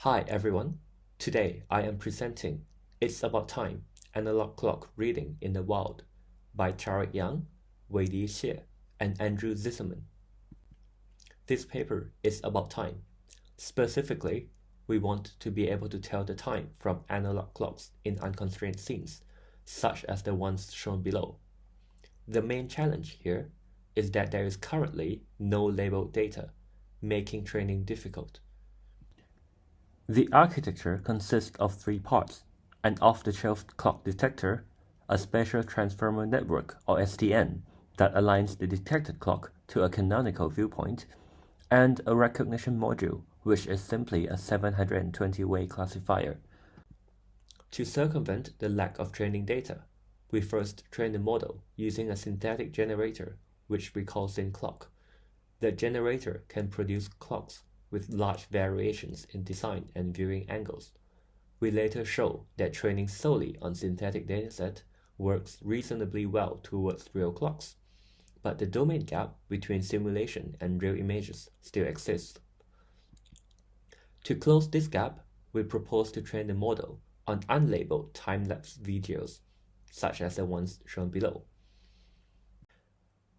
Hi everyone, today I am presenting It's About Time, Analog Clock Reading in the Wild by Tarek Yang, Weili Xie, and Andrew Zisserman. This paper is about time. Specifically, we want to be able to tell the time from analog clocks in unconstrained scenes, such as the ones shown below. The main challenge here is that there is currently no labeled data, making training difficult. The architecture consists of three parts: an off-the-shelf clock detector, a special transformer network or STN that aligns the detected clock to a canonical viewpoint, and a recognition module, which is simply a 720-way classifier. To circumvent the lack of training data, we first train the model using a synthetic generator, which we call SynClock. The generator can produce clocks with large variations in design and viewing angles. We later show that training solely on synthetic dataset works reasonably well towards real clocks, but the domain gap between simulation and real images still exists. To close this gap, we propose to train the model on unlabeled time-lapse videos, such as the ones shown below.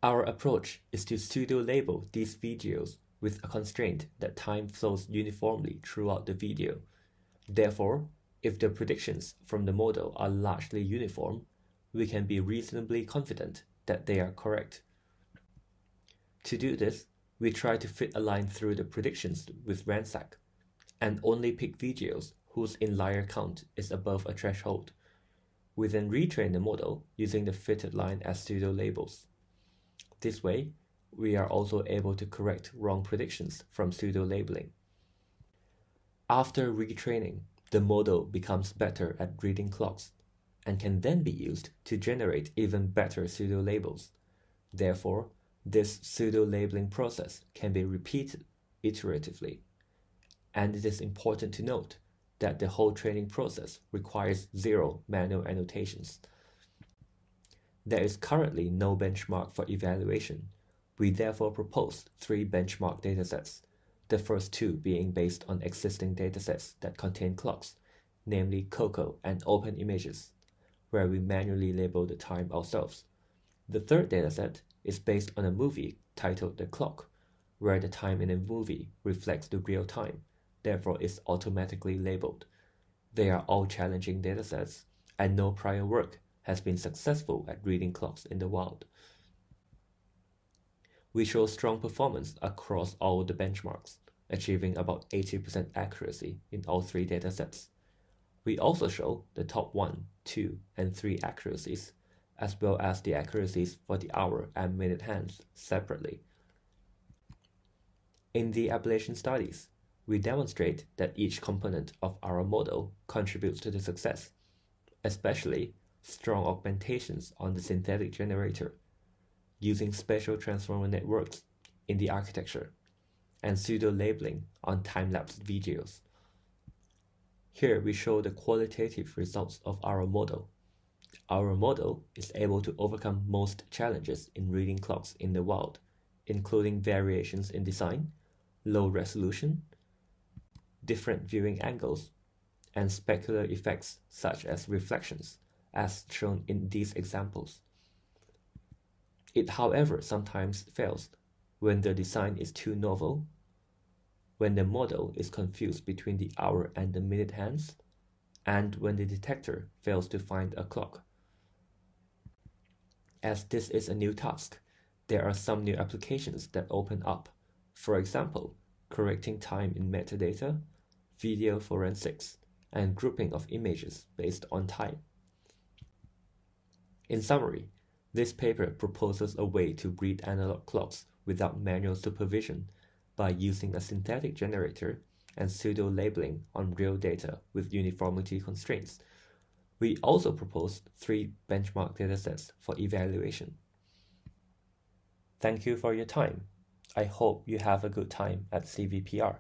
Our approach is to pseudo-label these videos with a constraint that time flows uniformly throughout the video. Therefore, if the predictions from the model are largely uniform, we can be reasonably confident that they are correct. To do this, we try to fit a line through the predictions with ransack, and only pick videos whose inlier count is above a threshold. We then retrain the model using the fitted line as pseudo-labels. This way, we are also able to correct wrong predictions from pseudo-labeling. After retraining, the model becomes better at reading clocks and can then be used to generate even better pseudo-labels. Therefore, this pseudo-labeling process can be repeated iteratively. And it is important to note that the whole training process requires 0 manual annotations. There is currently no benchmark for evaluation. We therefore propose 3 benchmark datasets, the first 2 being based on existing datasets that contain clocks, namely COCO and Open Images, where we manually label the time ourselves. The third dataset is based on a movie titled The Clock, where the time in a movie reflects the real time, therefore is automatically labeled. They are all challenging datasets, and no prior work has been successful at reading clocks in the wild. We show strong performance across all the benchmarks, achieving about 80% accuracy in all 3 datasets. We also show the top 1, 2, and 3 accuracies, as well as the accuracies for the hour and minute hands separately. In the ablation studies, we demonstrate that each component of our model contributes to the success, especially strong augmentations on the synthetic generator, using special transformer networks in the architecture, and pseudo-labeling on time-lapse videos. Here we show the qualitative results of our model. Our model is able to overcome most challenges in reading clocks in the wild, including variations in design, low resolution, different viewing angles, and specular effects such as reflections, as shown in these examples. It, however, sometimes fails when the design is too novel, when the model is confused between the hour and the minute hands, and when the detector fails to find a clock. As this is a new task, there are some new applications that open up. For example, correcting time in metadata, video forensics, and grouping of images based on time. In summary, this paper proposes a way to read analog clocks without manual supervision by using a synthetic generator and pseudo-labeling on real data with uniformity constraints. We also propose 3 benchmark datasets for evaluation. Thank you for your time. I hope you have a good time at CVPR.